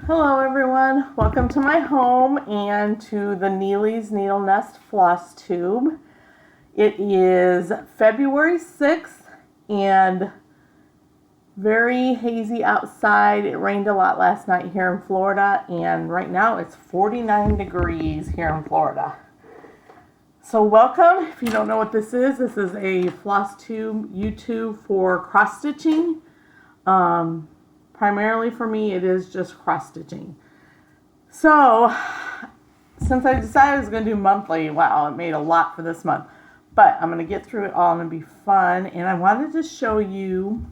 Hello everyone, welcome to my home and to the Neeley's Needle Nest Floss Tube. It is February 6th and very hazy outside. It rained a lot last night here in Florida and right now it's 49 degrees here in Florida. So welcome. If you don't know what this is a floss tube YouTube for cross stitching. Primarily for me, it is just cross stitching. So, since I decided I was going to do monthly, wow, it made a lot for this month. But I'm going to get through it all and it'll be fun. And I wanted to show you,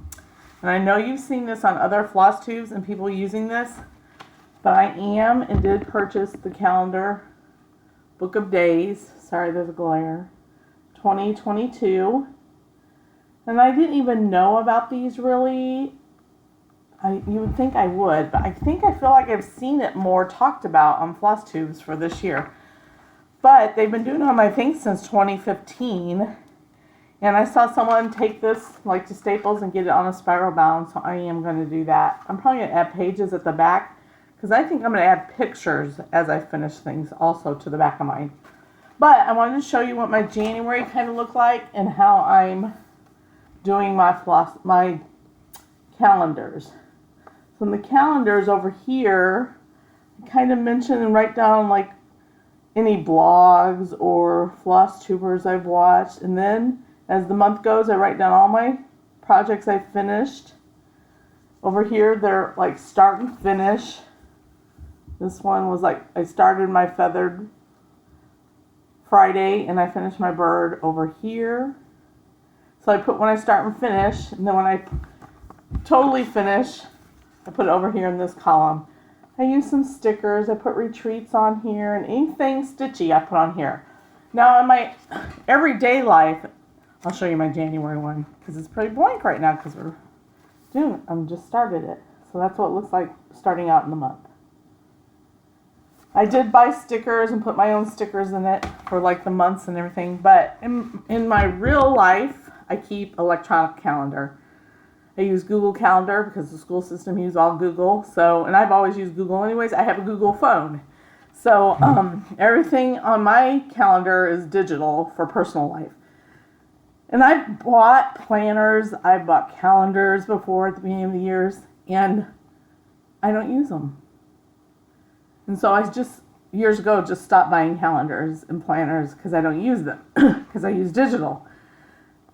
and I know you've seen this on other floss tubes and people using this, but I am and did purchase the calendar book of days. Sorry, there's a glare. 2022. And I didn't even know about these really. You would think I would, but I feel like I've seen it more talked about on floss tubes for this year. But they've been doing it on my thing since 2015. And I saw someone take this like to Staples and get it on a spiral bound, so I am going to do that. I'm probably going to add pages at the back because I think I'm going to add pictures as I finish things also to the back of mine. But I wanted to show you what my January kind of looked like and how I'm doing my calendars. So in the calendars over here, I kind of mention and write down like any blogs or floss tubers I've watched. And then as the month goes, I write down all my projects I've finished. Over here, they're like start and finish. This one was like, I started my feathered Friday and I finished my bird over here. So I put when I start and finish, and then when I totally finish, I put it over here in this column. I use some stickers. I put retreats on here and anything stitchy I put on here. Now in my everyday life, I'll show you my January one because it's pretty blank right now because I'm just started it. So that's what it looks like starting out in the month. I did buy stickers and put my own stickers in it for like the months and everything. But in my real life, I keep electronic calendar. I use Google Calendar because the school system uses all Google. So, and I've always used Google anyways. I have a Google phone. So, everything on my calendar is digital for personal life. And I've bought planners. I've bought calendars before at the beginning of the years. And I don't use them. And so I just, years ago, just stopped buying calendars and planners because I don't use them. Because I use digital.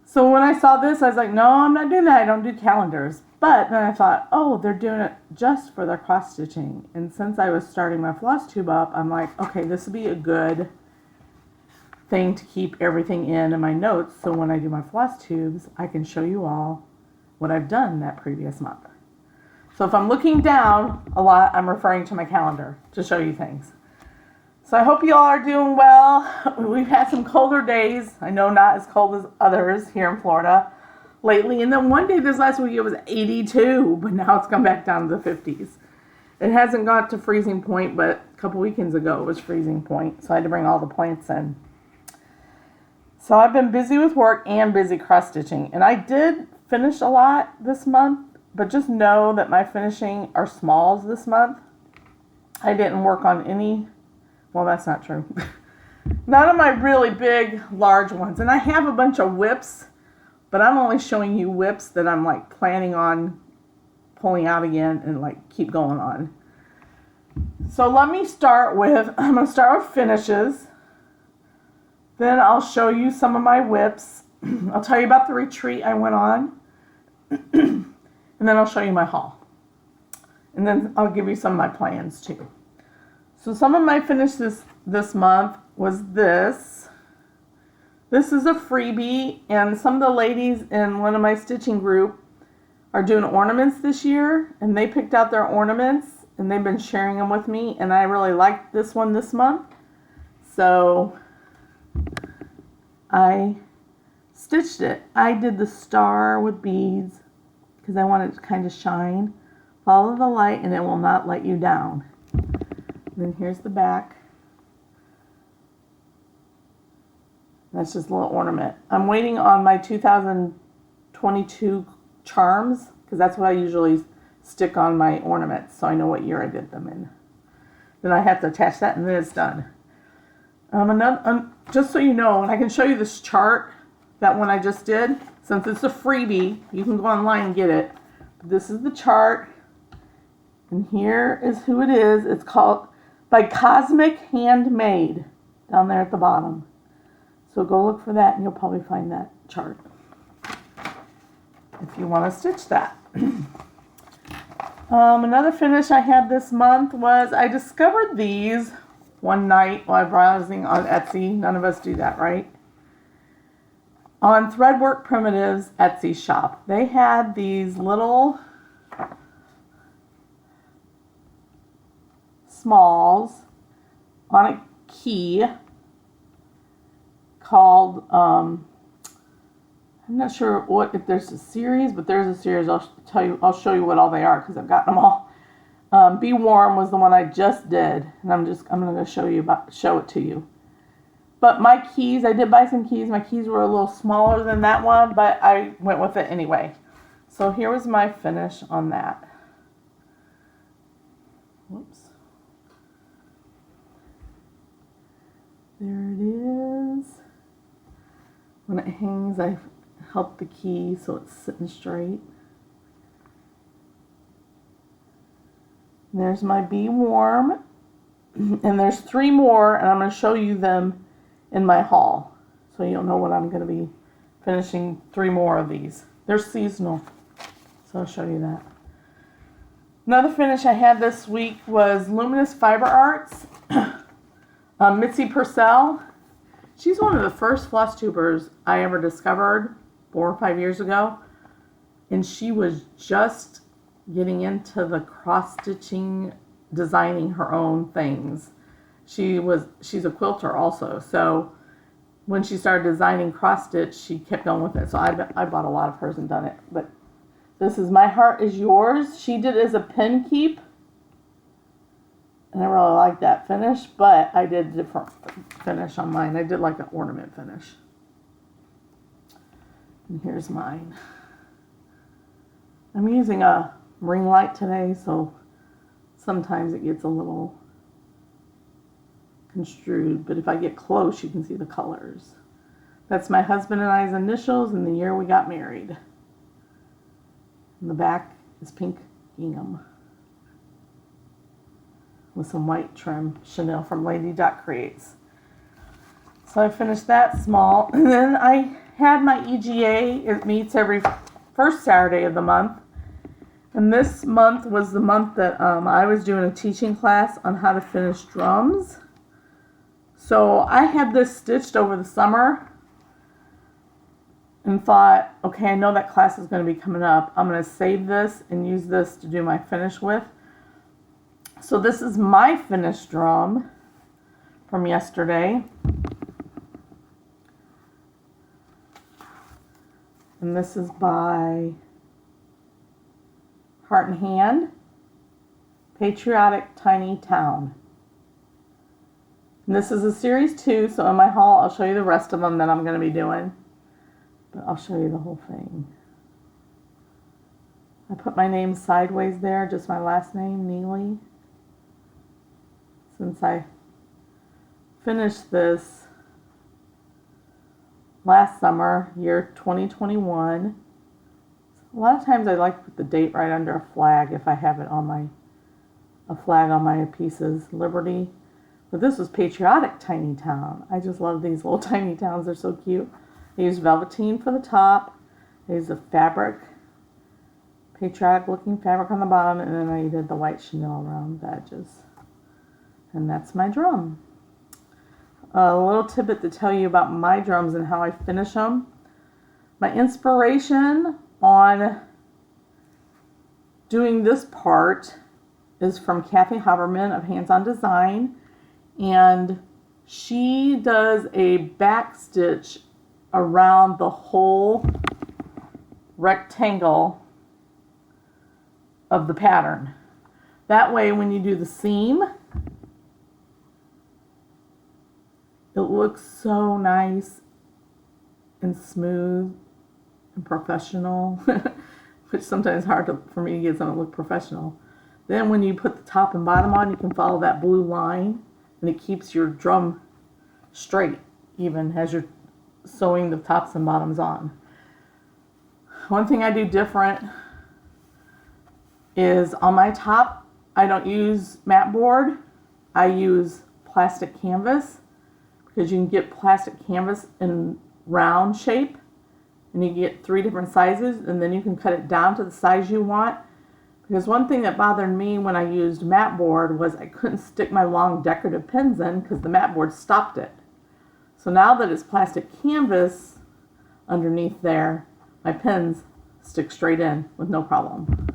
So when I saw this, I was like, no, I'm not doing that. I don't do calendars. But then I thought, oh, they're doing it just for their cross stitching. And since I was starting my floss tube up, I'm like, okay, this would be a good thing to keep everything in my notes. So when I do my floss tubes, I can show you all what I've done that previous month. So if I'm looking down a lot, I'm referring to my calendar to show you things. So I hope you all are doing well. We've had some colder days. I know not as cold as others here in Florida lately. And then one day this last week it was 82, but now it's come back down to the 50s. It hasn't got to freezing point, but a couple weekends ago it was freezing point. So I had to bring all the plants in. So I've been busy with work and busy cross stitching. And I did finish a lot this month, but just know that my finishing are smalls this month. I didn't work on any. Well, that's not true. None of my really big, large ones. And I have a bunch of whips, but I'm only showing you whips that I'm like planning on pulling out again and like keep going on. So let me start with, I'm going to start with finishes. Then I'll show you some of my whips. I'll tell you about the retreat I went on. And then I'll show you my haul. And then I'll give you some of my plans too. So some of my finishes this month was this. This is a freebie, and some of the ladies in one of my stitching group are doing ornaments this year, and they picked out their ornaments, and they've been sharing them with me, and I really liked this one this month. So I stitched it. I did the star with beads because I want it to kind of shine. Follow the light, and it will not let you down. Then here's the back. That's just a little ornament. I'm waiting on my 2022 charms because that's what I usually stick on my ornaments so I know what year I did them in. Then I have to attach that and then it's done. Just so you know, and I can show you this chart, that one I just did. Since it's a freebie, you can go online and get it. This is the chart, and here is who it is. It's called by Cosmic Handmade, down there at the bottom. So go look for that and you'll probably find that chart if you want to stitch that. Another finish I had this month was I discovered these one night while browsing on Etsy. None of us do that, right? On Threadwork Primatives Etsy shop. They had these little smalls on a key called, I'm not sure if there's a series, but there's a series. I'll show you what all they are because I've got them all. Be Warm was the one I just did, and I'm going to show it to you. But my keys, I did buy some keys. My keys were a little smaller than that one, but I went with it anyway. So here was my finish on that. Whoops. There it is. When it hangs, I help the key so it's sitting straight. There's my Be Warm. And there's 3 more, and I'm going to show you them in my haul. So you'll know what I'm going to be finishing 3 more of these. They're seasonal. So I'll show you that. Another finish I had this week was Luminous Fiber Arts. Mitzi Purcell. She's one of the first Flosstubers I ever discovered 4 or 5 years ago. And she was just getting into the cross-stitching, designing her own things. She's a quilter also. So when she started designing cross-stitch, she kept going with it. So I bought a lot of hers and done it. But this is My Heart Is Yours. She did it as a pin keep. And I really like that finish, but I did a different finish on mine. I did like an ornament finish. And here's mine. I'm using a ring light today, so sometimes it gets a little construed, but if I get close, you can see the colors. That's my husband and I's initials and the year we got married. And the back is pink gingham with some white trim, Chanel from Lady Dot Creates. So I finished that small, and then I had my EGA. It meets every first Saturday of the month. And this month was the month that I was doing a teaching class on how to finish drums. So I had this stitched over the summer and thought, okay, I know that class is going to be coming up. I'm going to save this and use this to do my finish with. So this is my finished drum from yesterday. And this is by Heart and Hand, Patriotic Tiny Town. And this is a series 2, so in my haul I'll show you the rest of them that I'm going to be doing. But I'll show you the whole thing. I put my name sideways there, just my last name, Neeley. Since I finished this last summer, year 2021. A lot of times I like to put the date right under a flag if I have it on a flag on my pieces, Liberty. But this was Patriotic Tiny Town. I just love these little tiny towns. They're so cute. I used velveteen for the top. I used a fabric, patriotic looking fabric on the bottom, and then I did the white Chanel around the edges. And that's my drum. A little tidbit to tell you about my drums and how I finish them. My inspiration on doing this part is from Kathy Haberman of Hands On Design, and she does a back stitch around the whole rectangle of the pattern. That way when you do the seam, it looks so nice and smooth and professional. which sometimes is hard for me to get something to look professional. Then when you put the top and bottom on, you can follow that blue line, and it keeps your drum straight, even as you're sewing the tops and bottoms on. One thing I do different is on my top, I don't use mat board. I use plastic canvas, because you can get plastic canvas in round shape, and you get 3 different sizes, and then you can cut it down to the size you want. Because one thing that bothered me when I used mat board was I couldn't stick my long decorative pins in because the mat board stopped it. So now that it's plastic canvas underneath there, my pins stick straight in with no problem.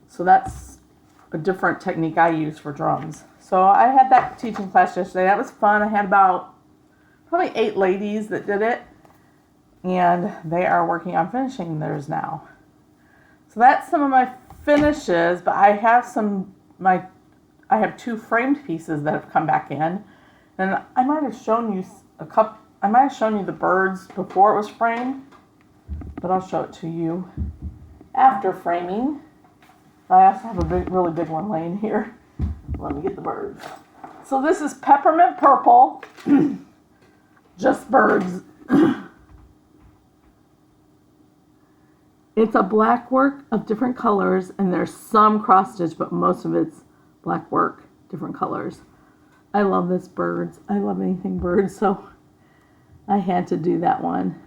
So that's a different technique I use for drums. So I had that teaching class yesterday. That was fun. I had about probably 8 ladies that did it, and they are working on finishing theirs now. So that's some of my finishes, but I have I have 2 framed pieces that have come back in, and I might have shown you I might have shown you the birds before it was framed, but I'll show it to you after framing. I also have a really big one laying here. Let me get the birds. So this is Peppermint Purple, just birds. It's a black work of different colors, and there's some cross stitch, but most of it's black work, different colors. I love this birds. I love anything birds, so I had to do that one.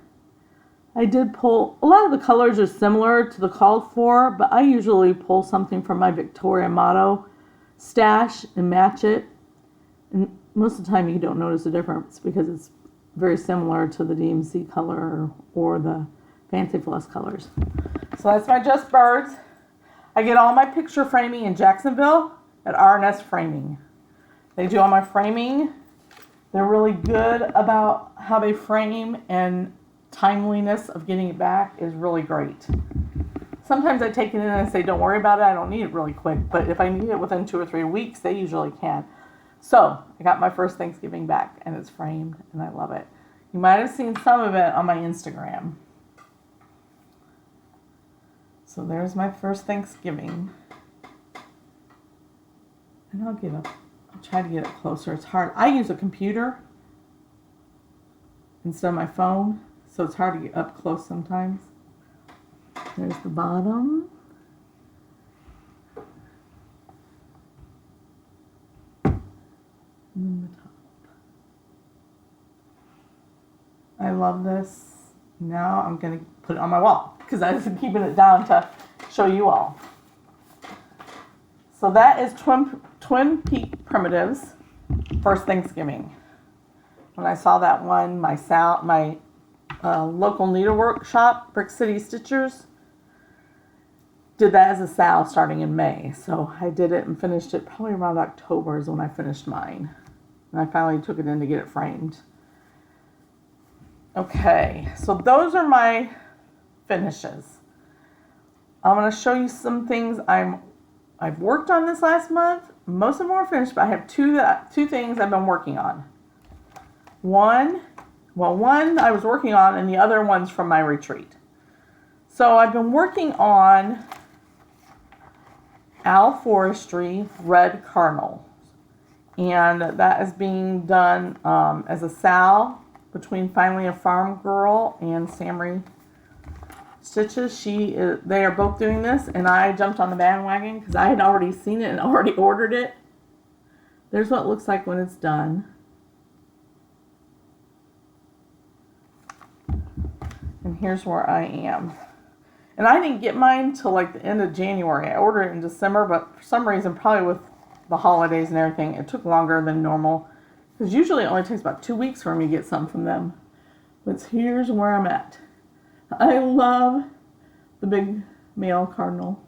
I did pull, a lot of the colors are similar to the called for, but I usually pull something from my Victoria Motto stash and match it. And most of the time you don't notice the difference because it's very similar to the DMC color or the Fancy Floss colors. So that's my Just Birds. I get all my picture framing in Jacksonville at R&S Framing. They do all my framing. They're really good about how they frame, and timeliness of getting it back is really great. Sometimes I take it in and I say, don't worry about it, I don't need it really quick. But if I need it within 2 or 3 weeks, they usually can. So I got my first Thanksgiving back, and it's framed, and I love it. You might have seen some of it on my Instagram. So there's my first Thanksgiving. And I'll try to get it closer. It's hard. I use a computer instead of my phone, so it's hard to get up close sometimes. There's the bottom. And then the top. I love this. Now I'm going to put it on my wall because I was keeping it down to show you all. So that is Twin Peak Primatives First Thanksgiving. When I saw that one, my local needlework shop, Brick City Stitchers, did that as a sal starting in May. So I did it and finished it probably around October is when I finished mine. And I finally took it in to get it framed. Okay, so those are my finishes. I'm going to show you some things I've worked on this last month. Most of them are finished, but I have two things I've been working on. One I was working on, and the other one's from my retreat. So I've been working on Forestry Red Cardinals, and that is being done as a sal between finally a Farmgirl and Sambrie Stitches. They are both doing this, and I jumped on the bandwagon because I had already seen it and already ordered it. There's what it looks like when it's done. And here's where I am. And I didn't get mine till like the end of January. I ordered it in December, but for some reason, probably with the holidays and everything, it took longer than normal. Because usually it only takes about 2 weeks for me to get some from them. But here's where I'm at. I love the big male cardinal.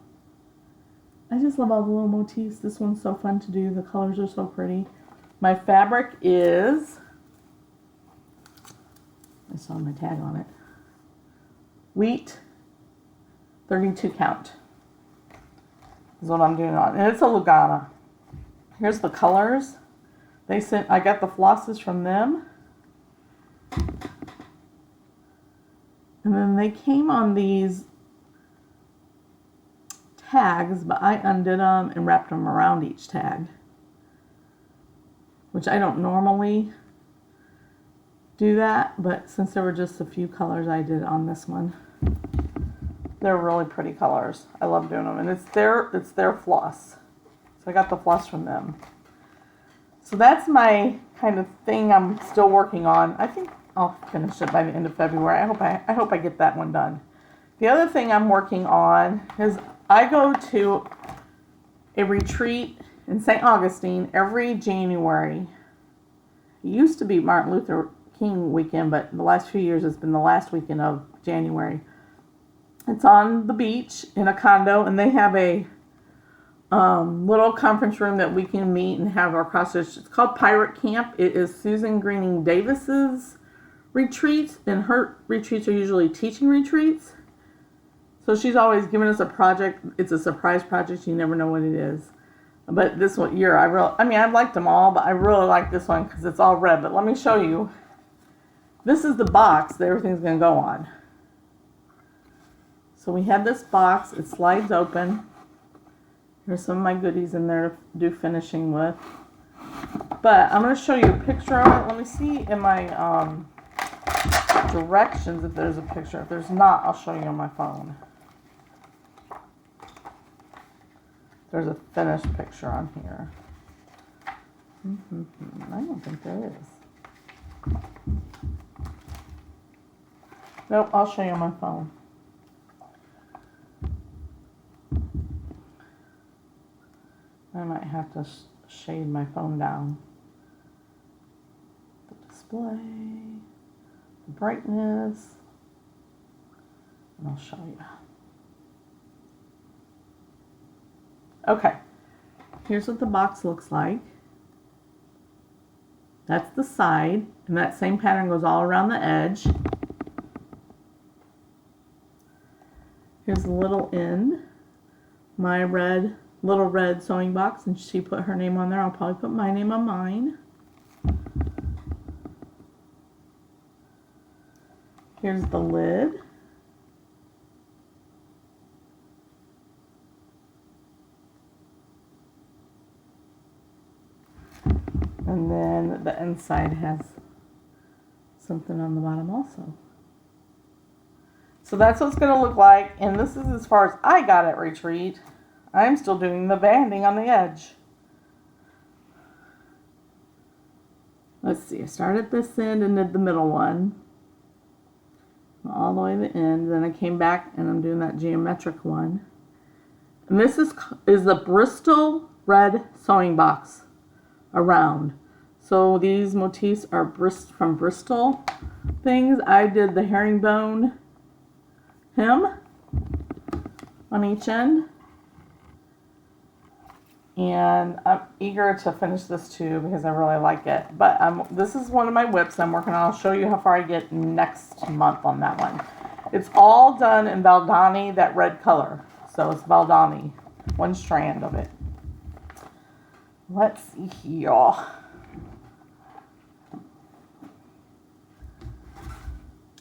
I just love all the little motifs. This one's so fun to do. The colors are so pretty. My fabric is, I saw my tag on it, wheat 32 count is what I'm doing on. And it's a Lugana. Here's the colors. I got the flosses from them. And then they came on these tags, but I undid them and wrapped them around each tag, which I don't normally do that, but since there were just a few colors, I did on this one. They're really pretty colors. I love doing them, and it's their floss. So I got the floss from them. So that's my kind of thing I'm still working on. I think I'll finish it by the end of February. I hope I get that one done. The other thing I'm working on is I go to a retreat in St. Augustine every January. It used to be Martin Luther King weekend, but the last few years it's been the last weekend of January. It's on the beach in a condo, and they have a little conference room that we can meet and have our cross stitch. It's called Pirate Camp. It is Susan Greening Davis's retreat, and her retreats are usually teaching retreats. So she's always giving us a project. It's a surprise project. You never know what it is. But this year, I've liked them all, but I really like this one because it's all red. But let me show you. This is the box that everything's going to go on. So we have this box. It slides open. There's some of my goodies in there to do finishing with. But I'm going to show you a picture of it. Let me see in my directions if there's a picture. If there's not, I'll show you on my phone. There's a finished picture on here. I don't think there is. Nope, I'll show you on my phone. I might have to shade my phone down. The display, the brightness, and I'll show you. Okay, here's what the box looks like. That's the side, and that same pattern goes all around the edge. Here's the little end, my little red sewing box, and she put her name on there. I'll probably put my name on mine. Here's the lid. And then the inside has something on the bottom also. So that's what it's going to look like, and this is as far as I got at retreat. I'm still doing the banding on the edge. Let's see, I started at this end and did the middle one. All the way to the end. Then I came back and I'm doing that geometric one. And this is the Bristol red sewing box around. So these motifs are from Bristol things. I did the herringbone hem on each end. And I'm eager to finish this too because I really like it. But this is one of my whips I'm working on. I'll show you how far I get next month on that one. It's all done in Baldani, that red color. So it's Baldani, one strand of it. Let's see here.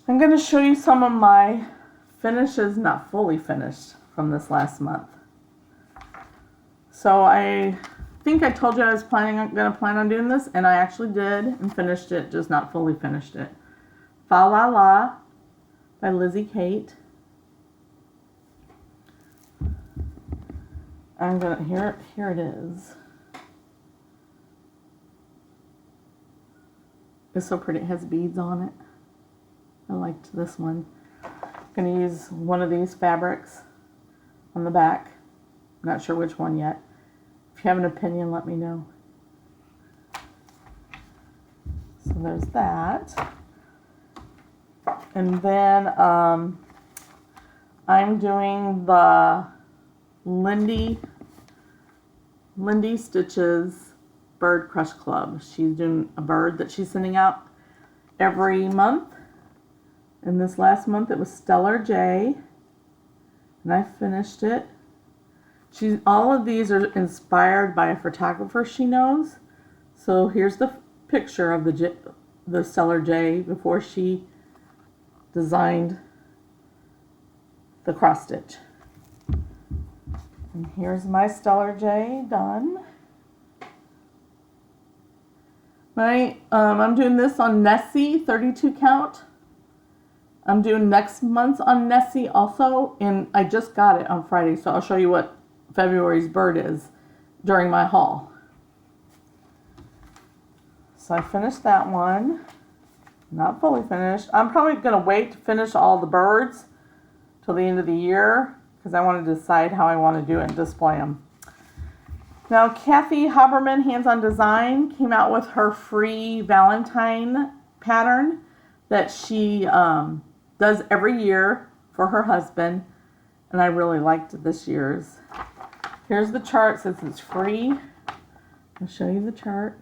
I'm going to show you some of my finishes, not fully finished, from this last month. So I think I told you I was going to plan on doing this, and I actually did and finished it, just not fully finished it. Fa La La by Lizzie Kate. I'm gonna here it is. It's so pretty. It has beads on it. I liked this one. I'm gonna use one of these fabrics on the back. Not sure which one yet. If you have an opinion, let me know. So there's that. And then I'm doing the Lindy Stitches Bird Crush Club. She's doing a bird that she's sending out every month. And this last month it was Stellar J. And I finished it. All of these are inspired by a photographer she knows. So here's the picture of the Stellar J before she designed the cross stitch. And here's my Stellar J done. I'm doing this on Nessie 32 count. I'm doing next month's on Nessie also, and I just got it on Friday, so I'll show you what February's bird is during my haul. So I finished that one. Not fully finished. I'm probably going to wait to finish all the birds till the end of the year because I want to decide how I want to do it and display them. Now, Kathy Haberman Hands-On Design came out with her free Valentine pattern that she does every year for her husband, and I really liked this year's. Here's the chart since it's free. I'll show you the chart.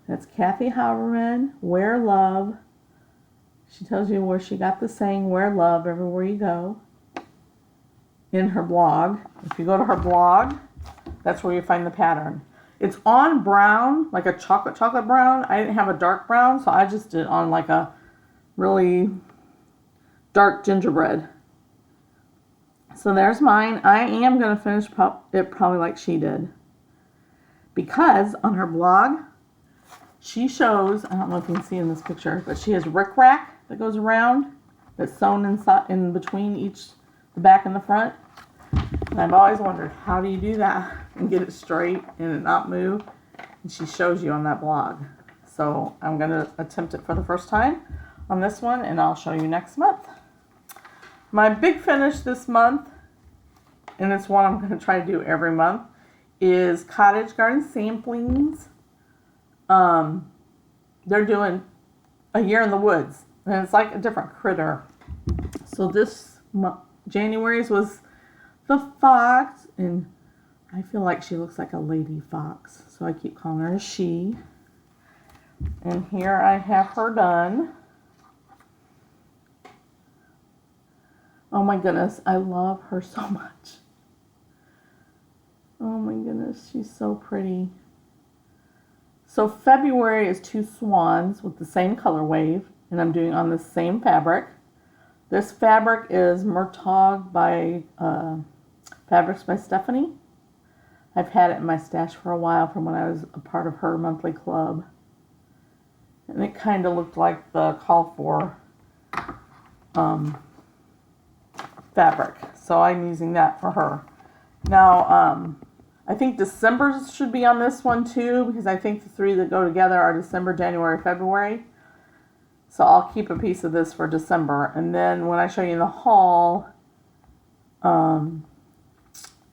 That's Kathy Haberman, Wear Love. She tells you where she got the saying, wear love everywhere you go, in her blog. If you go to her blog, that's where you find the pattern. It's on brown, like a chocolate brown. I didn't have a dark brown, so I just did it on like a really dark gingerbread. So there's mine. I am going to finish it probably like she did. Because on her blog, she shows, I don't know if you can see in this picture, but she has rickrack that goes around that's sewn inside, in between the back and the front. And I've always wondered, how do you do that and get it straight and it not move? And she shows you on that blog. So I'm going to attempt it for the first time on this one, and I'll show you next month. My big finish this month, and it's one I'm going to try to do every month, is Cottage Garden Samplings. They're doing A Year in the Woods, and it's like a different critter. So this January's was the fox, and I feel like she looks like a lady fox, so I keep calling her a she. And here I have her done. Oh my goodness, I love her so much. Oh my goodness, she's so pretty. So February is 2 swans with the same color wave, and I'm doing on the same fabric. This fabric is Murtaugh by Fabrics by Stephanie. I've had it in my stash for a while from when I was a part of her monthly club. And it kind of looked like the call for fabric. So I'm using that for her. Now, I think December's should be on this one too, because I think the 3 that go together are December, January, February. So I'll keep a piece of this for December. And then when I show you in the haul,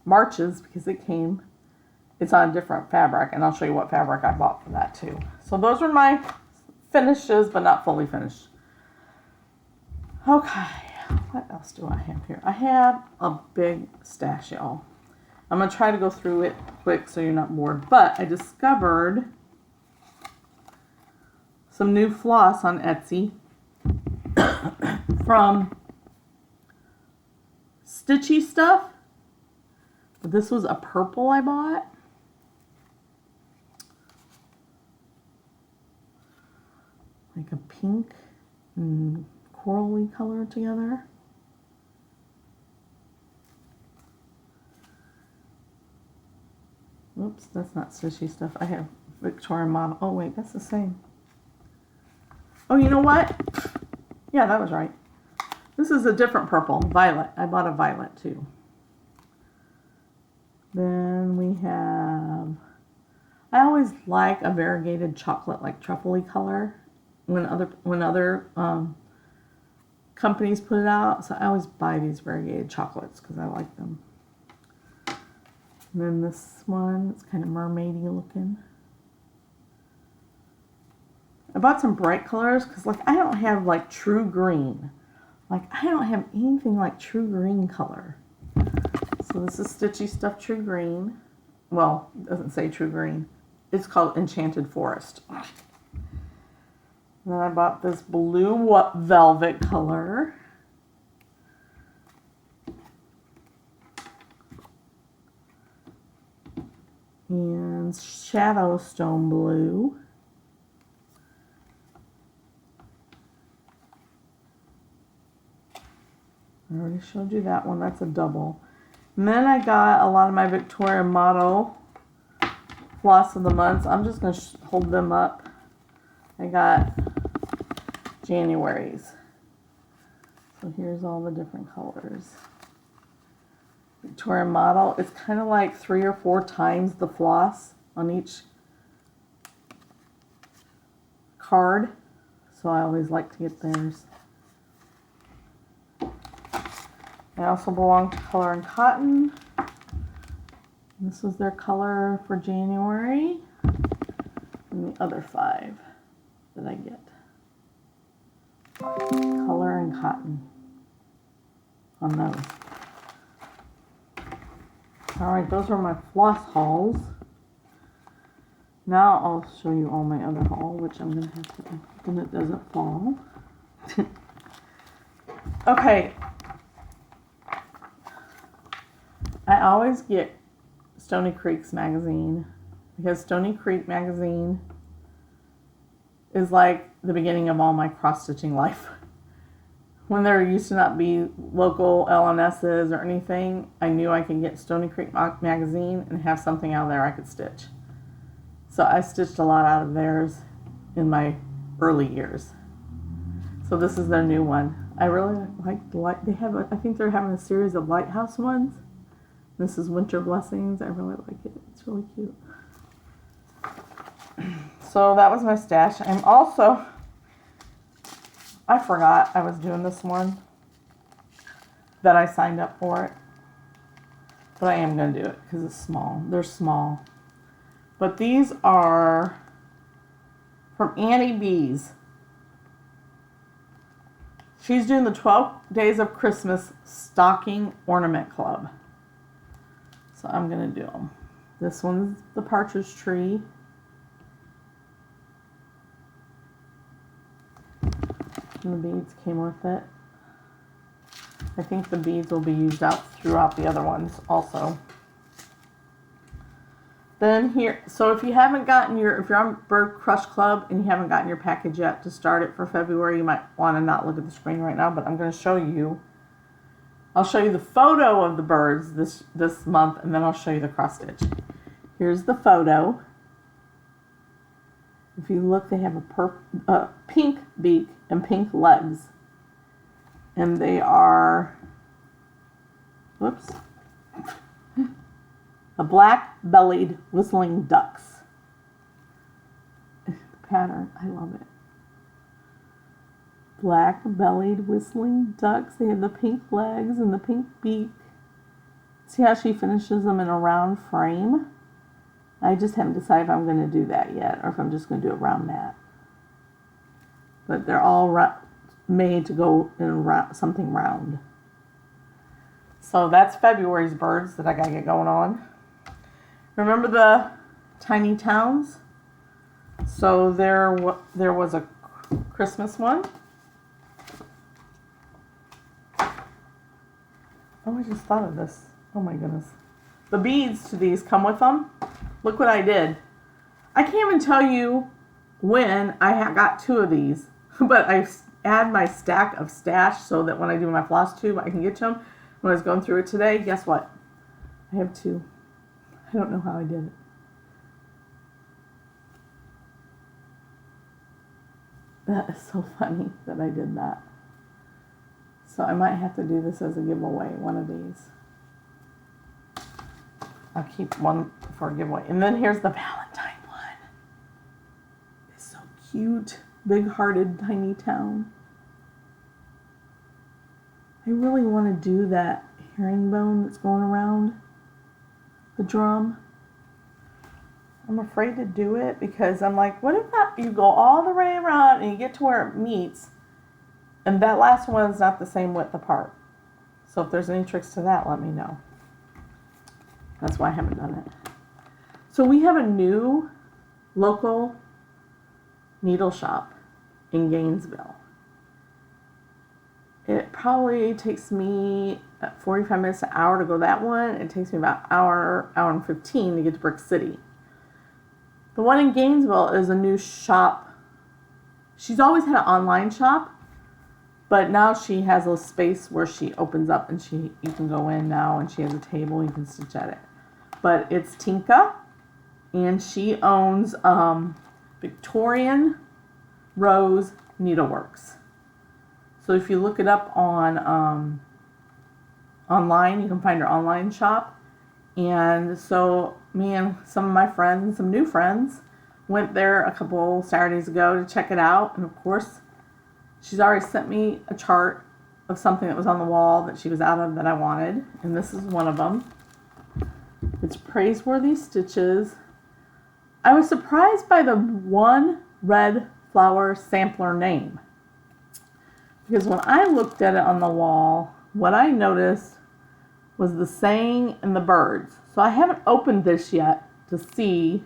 March's, because it's on a different fabric, and I'll show you what fabric I bought for that too. So those are my finishes, but not fully finished. Okay, what else do I have here? I have a big stash, y'all. I'm going to try to go through it quick so you're not bored, but I discovered some new floss on Etsy from Stitchy Stuff. This was a purple I bought. Like a pink and corally color together. Oops, that's not Stitchy Stuff. I have Victorian model. Oh wait, that's the same. Oh, you know what? Yeah, that was right. This is a different purple, violet. I bought a violet too. Then we have, I always like a variegated chocolate, like truffle-y color when other companies put it out. So I always buy these variegated chocolates because I like them. And then this one, it's kind of mermaidy looking. I bought some bright colors because like I don't have like true green. Like I don't have anything like true green color. So this is Stitchy Stuff True Green. Well, it doesn't say True Green. It's called Enchanted Forest. Then I bought this blue velvet color. And Shadow Stone Blue. I already showed you that one. That's a double. And then I got a lot of my Victoria Model Floss of the Months. I'm just going to hold them up. I got January's. So here's all the different colors. Victoria Model. It's kind of like 3 or 4 times the floss on each card. So I always like to get theirs. They also belong to Color and Cotton. This was their color for January. And the other 5 that I get. Color and Cotton on those. Alright, those are my floss hauls. Now I'll show you all my other haul, which I'm going to have to open it doesn't fall. Okay. I always get Stony Creek's magazine because Stony Creek magazine is like the beginning of all my cross-stitching life. When there used to not be local LNSs or anything, I knew I could get Stony Creek magazine and have something out of there I could stitch. So I stitched a lot out of theirs in my early years. So this is their new one. I really like the light. They have, I think they're having a series of lighthouse ones. This is Winter Blessings. I really like it. It's really cute. So that was my stash. I forgot I was doing this one, that I signed up for it. But I am going to do it because it's small. They're small. But these are from Annie B's. She's doing the 12 Days of Christmas Stocking Ornament Club. So I'm going to do them. This one's the partridge tree. And the beads came with it. I think the beads will be used out throughout the other ones also. Then here, so if you haven't gotten if you're on Bird Crush Club and you haven't gotten your package yet to start it for February, you might want to not look at the screen right now, but I'm going to show you. I'll show you the photo of the birds this month, and then I'll show you the cross stitch. Here's the photo. If you look, they have a pink beak and pink legs. And they are, whoops, a black-bellied whistling ducks. The pattern, I love it. Black-bellied whistling ducks. They have the pink legs and the pink beak. See how she finishes them in a round frame? I just haven't decided if I'm going to do that yet or if I'm just going to do a round mat. But they're all made to go in something round. So that's February's birds that I got to get going on. Remember the tiny towns? So there was a Christmas one. Oh, I just thought of this. Oh my goodness. The beads to these come with them. Look what I did. I can't even tell you when I got 2 of these, but I add my stack of stash so that when I do my floss tube, I can get to them. When I was going through it today, guess what? I have 2. I don't know how I did it. That is so funny that I did that. So I might have to do this as a giveaway, one of these. I'll keep one for a giveaway. And then here's the Valentine one. It's so cute. Big-hearted tiny town. I really want to do that herringbone that's going around the drum. I'm afraid to do it because I'm like, what if you go all the way around and you get to where it meets and that last one is not the same width apart. So if there's any tricks to that, let me know. That's why I haven't done it. So we have a new local needle shop in Gainesville. It probably takes me 45 minutes to an hour to go that one. It takes me about an hour and 15 to get to Brick City. The one in Gainesville is a new shop. She's always had an online shop, But now she has a space where she opens up and you can go in now, and she has a table, you can stitch at it. But it's Tinka, and she owns Victorian Rose Needleworks. So if you look it up on online, you can find her online shop. And so me and some of my friends and some new friends went there a couple Saturdays ago to check it out. And of course, she's already sent me a chart of something that was on the wall that she was out of that I wanted. And this is one of them. It's Praiseworthy Stitches. I was surprised by the one red flower sampler name. Because when I looked at it on the wall, what I noticed was the saying and the birds. So I haven't opened this yet to see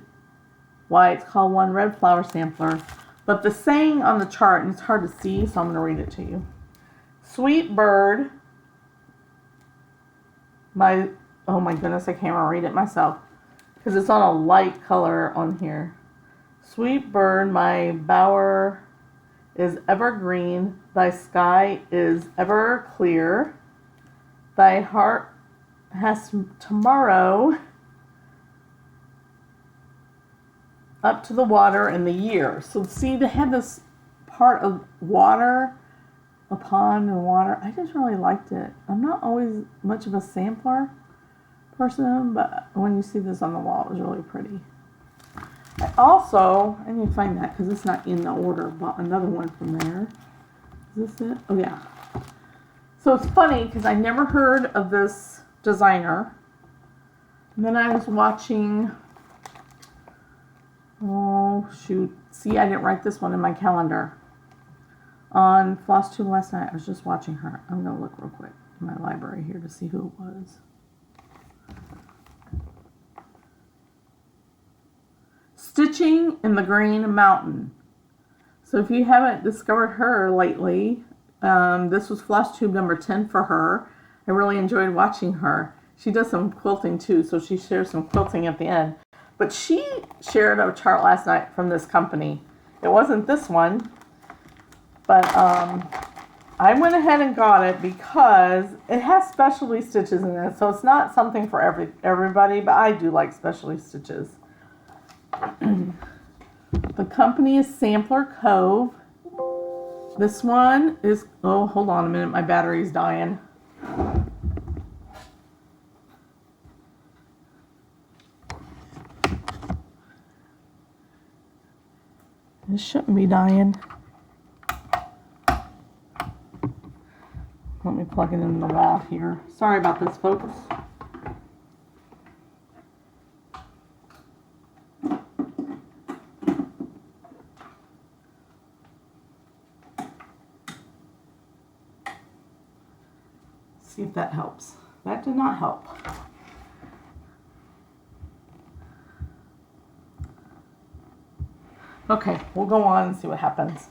why it's called one red flower sampler. But the saying on the chart, and it's hard to see, so I'm going to read it to you. Sweet bird. Oh my goodness, I can't even read it myself. Because it's on a light color on here. Sweet bird, my bower is evergreen. Thy sky is ever clear. Thy heart has tomorrow up to the water in the year. So see, they have this part of water, a pond and water. I just really liked it. I'm not always much of a sampler person, but when you see this on the wall, it was really pretty. I need to find that because it's not in the order, bought another one from there. Is this it? Oh yeah. So it's funny because I never heard of this designer. And then I was watching, oh shoot, see, I didn't write this one in my calendar. On Flosstube last night, I was just watching her. I'm going to look real quick in my library here to see who it was. Stitching in the Green Mountain. So if you haven't discovered her lately, this was Flosstube number 10 for her. I really enjoyed watching her. She does some quilting too, so she shares some quilting at the end. But she shared a chart last night from this company. It wasn't this one, but I went ahead and got it because it has specialty stitches in it. So it's not something for everybody, but I do like specialty stitches. The company is Sampler Cove. This one is, oh, hold on a minute, my battery's dying. This shouldn't be dying. Let me plug it in the wall here. Sorry about this, folks. See if that helps. That did not help. Okay, we'll go on and see what happens.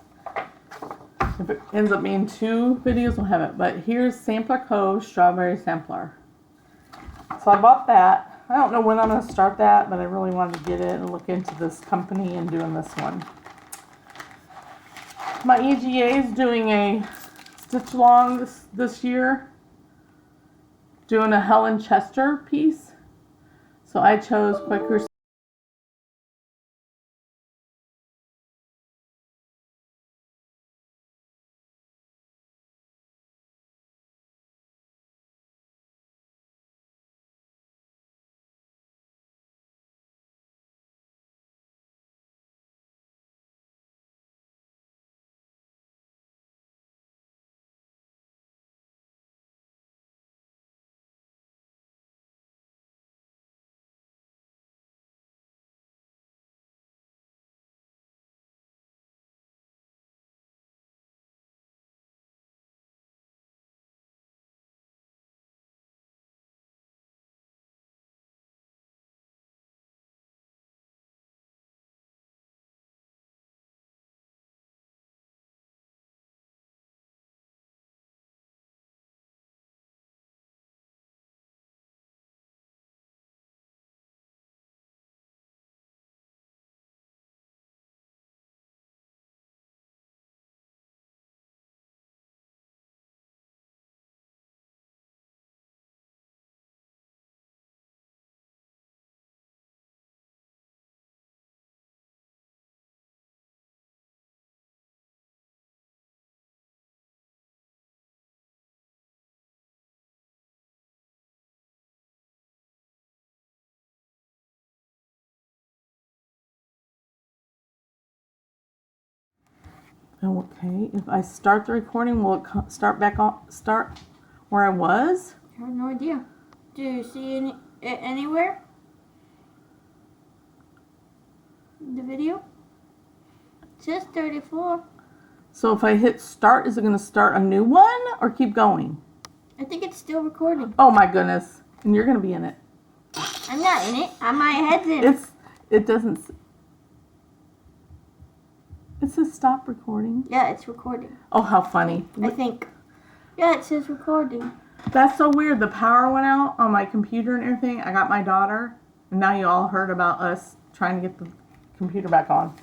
If it ends up being 2 videos, we'll have it. But here's Sampler Cove Strawberry Sampler. So I bought that. I don't know when I'm going to start that, but I really wanted to get it and look into this company and doing this one. My EGA is doing a stitch along this year. Doing a Helen Chester piece. So I chose Quaker Okay, if I start the recording, will it start back on? Start where I was? I have no idea. Do you see it anywhere? The video? It says 34. So if I hit start, is it going to start a new one or keep going? I think it's still recording. Oh my goodness. And you're going to be in it. I'm not in it. My head's in it. It doesn't. It says stop recording. Yeah, it's recording. Oh, how funny. I think. Yeah, it says recording. That's so weird. The power went out on my computer and everything. I got my daughter. And now you all heard about us trying to get the computer back on.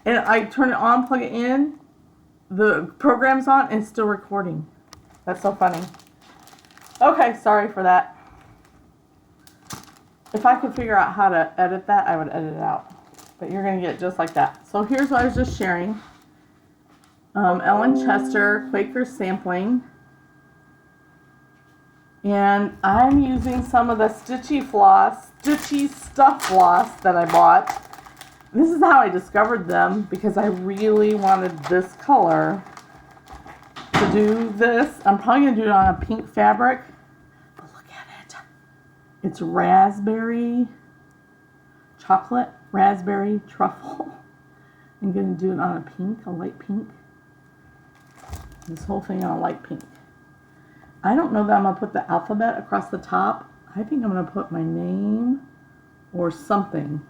And I turn it on, plug it in. The program's on and it's still recording. That's so funny. Okay, sorry for that. If I could figure out how to edit that, I would edit it out. But you're going to get it just like that. So here's what I was just sharing. Ellen Chester, Quaker sampling. And I'm using some of the Stitchy Stuff Floss that I bought. This is how I discovered them because I really wanted this color to do this. I'm probably going to do it on a pink fabric. But look at it. It's raspberry, chocolate, raspberry, truffle. I'm going to do it on a pink, a light pink. This whole thing on a light pink. I don't know that I'm going to put the alphabet across the top. I think I'm going to put my name or something.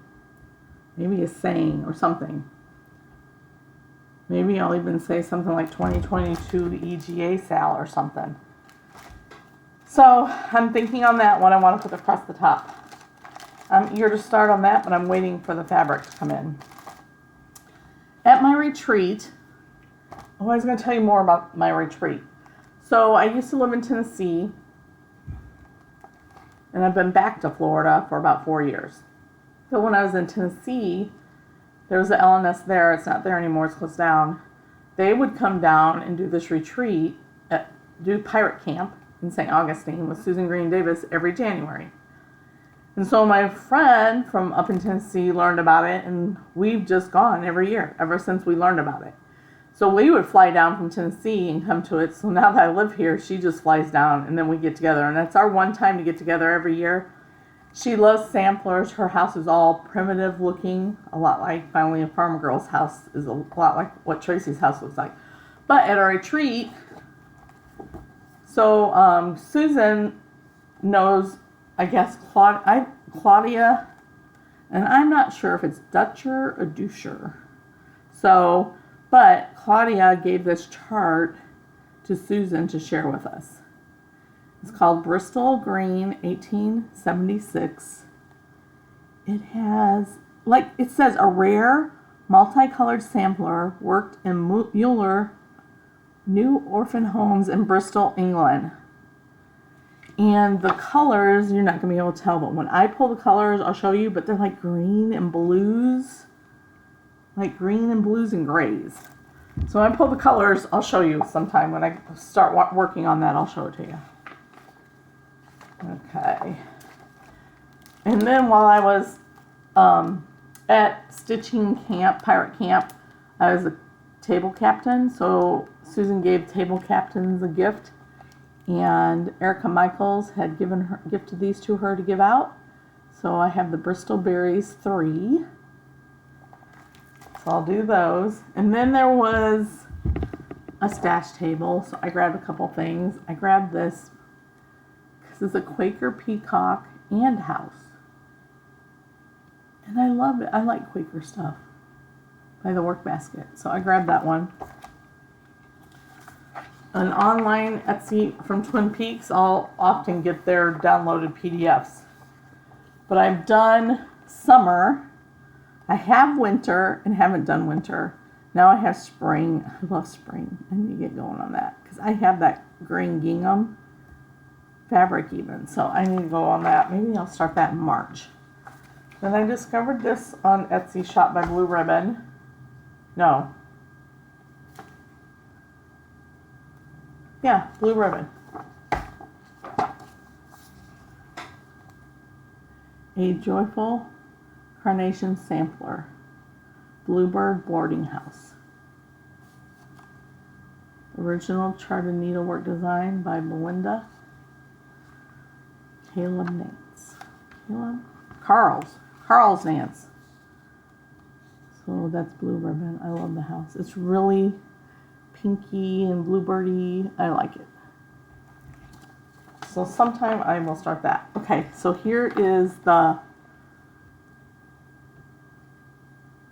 Maybe a saying or something. Maybe I'll even say something like 2022 EGA sale or something. So I'm thinking on that one. I want to put across the top. I'm eager to start on that, but I'm waiting for the fabric to come in. At my retreat, I was going to tell you more about my retreat. So I used to live in Tennessee, and I've been back to Florida for about 4 years. So when I was in Tennessee, there was the LNS there. It's not there anymore. It's closed down. They would come down and do this retreat, do pirate camp in St. Augustine with Susan Green Davis every January. And so my friend from up in Tennessee learned about it, and we've just gone every year ever since we learned about it. So we would fly down from Tennessee and come to it. So now that I live here, she just flies down, and then we get together. And that's our one time to get together every year. She loves samplers. Her house is all primitive looking, a lot like finally a Farmgirl's house is a lot like what Tracy's house looks like. But at our retreat, so Susan knows, I guess, Claudia, and I'm not sure if it's Dutcher or Duscher. So, but Claudia gave this chart to Susan to share with us. It's called Bristol Green 1876. It has, like it says, a rare multicolored sampler worked in Mueller New Orphan Homes in Bristol, England. And the colors, you're not going to be able to tell, but when I pull the colors, I'll show you, but they're like green and blues. Like green and blues and grays. So when I pull the colors, I'll show you sometime. When I start working on that, I'll show it to you. Okay. And then while I was at stitching camp, pirate camp, I was a table captain. So Susan gave table captains a gift. And Erica Michaels had gifted these to her to give out. So I have the Bristol Berries 3. So I'll do those. And then there was a stash table. So I grabbed a couple things. I grabbed this because it's a Quaker peacock and house. And I love it. I like Quaker stuff by the Work Basket. So I grabbed that one. An online Etsy from Twin Peaks, I'll often get their downloaded PDFs. But I've done summer. I have winter and haven't done winter. Now I have spring. I love spring. I need to get going on that because I have that green gingham fabric even. So I need to go on that. Maybe I'll start that in March. Then I discovered this on Etsy, Shop by Blue Ribbon. No. Yeah, Blue Ribbon. A Joyful Carnation Sampler. Bluebird Boarding House. Original Charted Needlework Design by Belinda. Caleb Nance. Carl's Nance. So that's blue ribbon. I love the house. It's really pinky and bluebirdy. I like it. So sometime I will start that. Okay, so here is the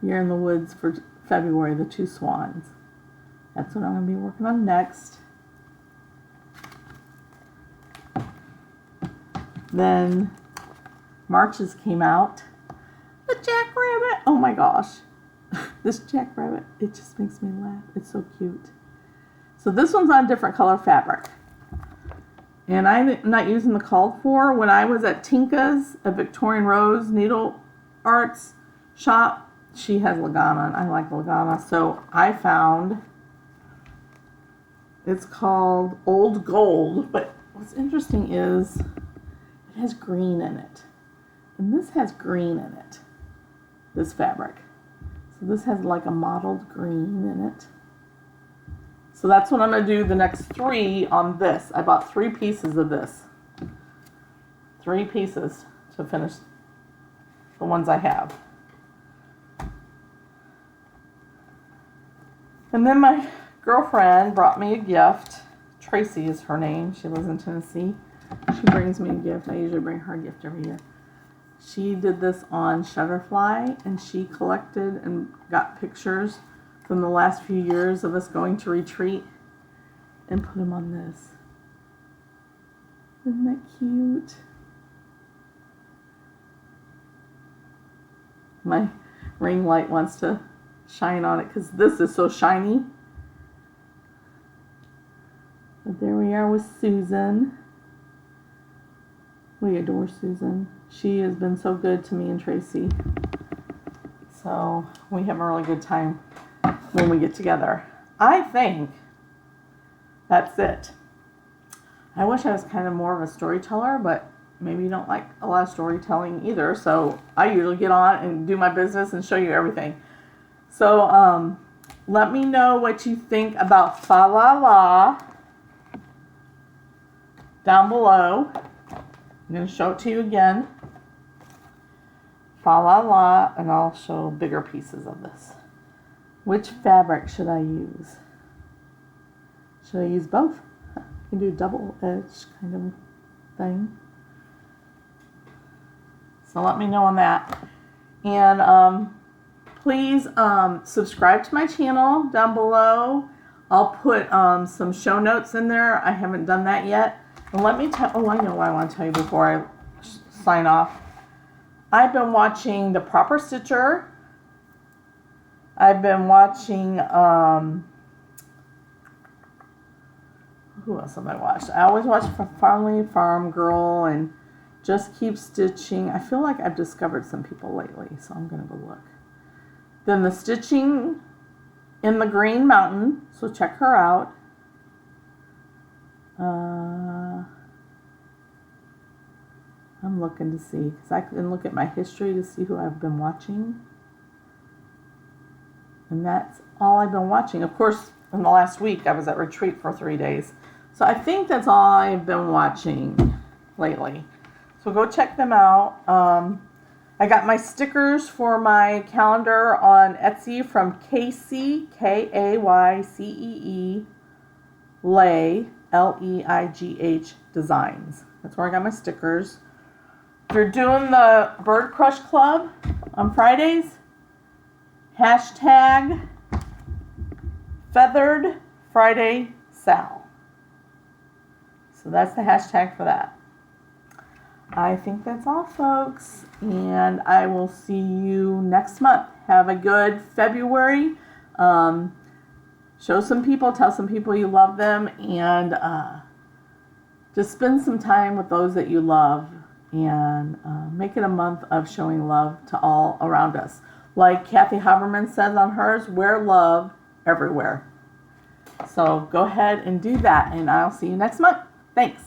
Year in the Woods for February, the 2 swans. That's what I'm going to be working on next. Then March's came out. The jackrabbit. Oh my gosh. This jackrabbit, it just makes me laugh. It's so cute. So this one's on different color fabric. And I'm not using the called for. When I was at Tinka's, a Victorian Rose Needle Arts shop, she has Lagana, and I like Lagana. So I found, it's called Old Gold, but what's interesting is it has green in it. And this has green in it, this fabric. So this has like a mottled green in it. So that's what I'm going to do the next 3 on this. I bought 3 pieces of this. 3 pieces to finish the ones I have. And then my girlfriend brought me a gift. Tracy is her name. She lives in Tennessee. She brings me a gift. I usually bring her a gift every year. She did this on Shutterfly, and she collected and got pictures from the last few years of us going to retreat and put them on this. Isn't that cute? My ring light wants to shine on it because this is so shiny. But there we are with Susan. We adore Susan. She has been so good to me and Tracy. So we have a really good time when we get together. I think that's it. I wish I was kind of more of a storyteller, but maybe you don't like a lot of storytelling either. So I usually get on and do my business and show you everything. So let me know what you think about Fa La La down below. I'm going to show it to you again. Fa La La, and I'll show bigger pieces of this. Which fabric should I use? Should I use both? I can do double edge kind of thing. So let me know on that. And please subscribe to my channel down below. I'll put some show notes in there. I haven't done that yet. And let me tell, oh, I know what I want to tell you before I sign off. I've been watching The Proper Stitcher. I've been watching, who else have I watched? I always watch Farmgirl and Just Keep Stitching. I feel like I've discovered some people lately, so I'm going to go look. Then the Stitching in the Green Mountain, so check her out. I'm looking to see, because I can look at my history to see who I've been watching. And that's all I've been watching. Of course, in the last week, I was at retreat for 3 days. So I think that's all I've been watching lately. So go check them out. I got my stickers for my calendar on Etsy from Kaycee, Kaycee, Leigh, Leigh Designs. That's where I got my stickers. If you're doing the Bird Crush Club on Fridays, hashtag Feathered Friday Sal. So that's the hashtag for that. I think that's all, folks. And I will see you next month. Have a good February. Show some people, tell some people you love them, and just spend some time with those that you love, and make it a month of showing love to all around us. Like Kathy Haberman says on hers, wear love everywhere. So go ahead and do that, and I'll see you next month. Thanks.